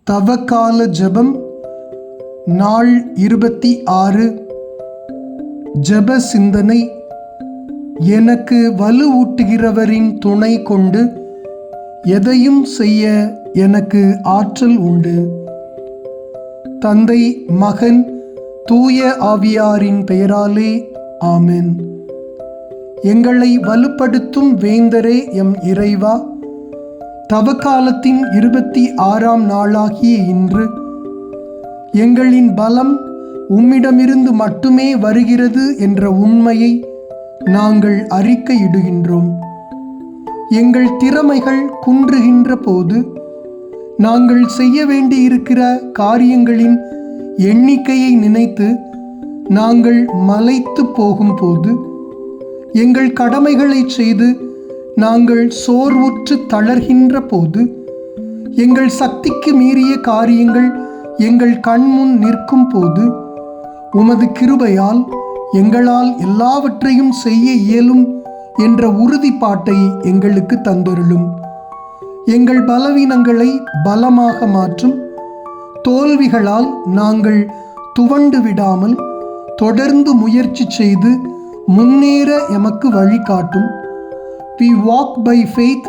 தவக்கால ஜெபம் நாள் 26. ஜெப சிந்தனை. எனக்கு வலுவூட்டுகிறவரின் துணை கொண்டு எதையும் செய்ய எனக்கு ஆற்றல் உண்டு. தந்தை, மகன், தூய ஆவியாரின் பெயராலே ஆமென். எங்களை வலுப்படுத்தும் வேந்தரே எம் இறைவா, தவக்காலத்தின் 26ஆம் நாளாகிய இன்று எங்களின் பலம் உம்மிடமிருந்து மட்டுமே வருகிறது என்ற உண்மையை நாங்கள் அறிக்கையிடுகின்றோம். எங்கள் திறமைகள் குன்றுகின்ற போது, நாங்கள் செய்ய வேண்டியிருக்கிற காரியங்களின் எண்ணிக்கையை நினைத்து நாங்கள் மலைத்து போகும்போது, எங்கள் கடமைகளை செய்து நாங்கள் சோர்வுற்று தளர்கின்ற போது, எங்கள் சக்திக்கு மீறிய காரியங்கள் எங்கள் கண்முன் நிற்கும் போது, உமது கிருபையால் எங்களால் எல்லாவற்றையும் செய்ய இயலும் என்ற உறுதிப்பாட்டை எங்களுக்கு தந்தருளும். எங்கள் பலவீனங்களை பலமாக மாற்றும். தோல்விகளால் நாங்கள் துவண்டு விடாமல் தொடர்ந்து முயற்சி செய்து முன்னேற எமக்கு வழிகாட்டும். We walk by faith,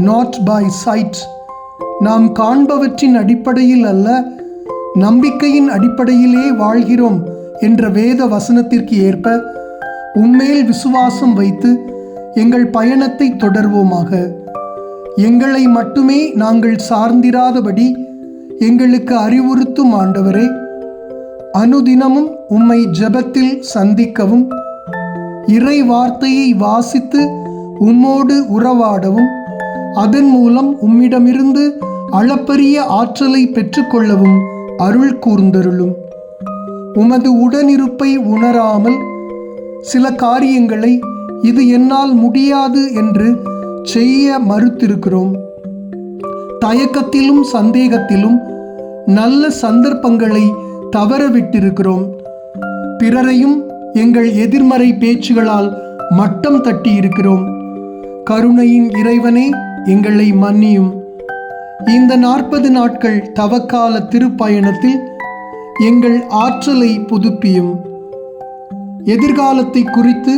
not by sight. நாம் காண்பவற்றின் அடிப்படையில் அல்ல, நம்பிக்கையின் அடிப்படையிலே வாழ்கிறோம் என்ற வேத வசனத்திற்கு ஏற்ப உம்மேல் விசுவாசம் வைத்து எங்கள் பயணத்தை தொடர்வோமாக. எங்களை மட்டுமே நாங்கள் சார்ந்திராதபடி எங்களுக்கு அறிவுறுத்தும் ஆண்டவரே, அனுதினமும் உம்மை ஜெபத்தில் சந்திக்கவும், இறை வார்த்தையை வாசித்து உம்மோடு உறவாடவும், அதன் மூலம் உம்மிடமிருந்து அளப்பரிய ஆற்றலை பெற்றுக்கொள்ளவும் அருள் கூர்ந்தருளும். உமது உடனிருப்பை உணராமல் சில காரியங்களை இது என்னால் முடியாது என்று செய்ய மறுத்திருக்கிறோம். தயக்கத்திலும் சந்தேகத்திலும் நல்ல சந்தர்ப்பங்களை தவறவிட்டிருக்கிறோம். பிறரையும் எங்கள் எதிர்மறை பேச்சுகளால் மட்டம் தட்டி இருக்கிறோம். கருணையின் இறைவனே, எங்களை மன்னியும். இந்த 40 நாட்கள் தவக்கால திருப்பயணத்தில் எங்கள் ஆற்றலை புதுப்பியும். எதிர்காலத்தை குறித்து,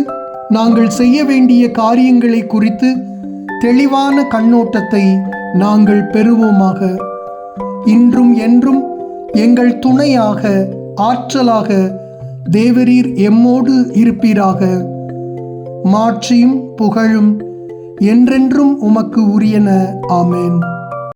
நாங்கள் செய்ய வேண்டிய காரியங்களை குறித்து தெளிவான கண்ணோட்டத்தை நாங்கள் பெறுவோமாக. இன்றும் என்றும் எங்கள் துணையாக, ஆற்றலாக தேவரீர் எம்மோடு இருப்பீராக. மாட்சியும் புகழும் என்றென்றும் உமக்கு உரியன. ஆமென்.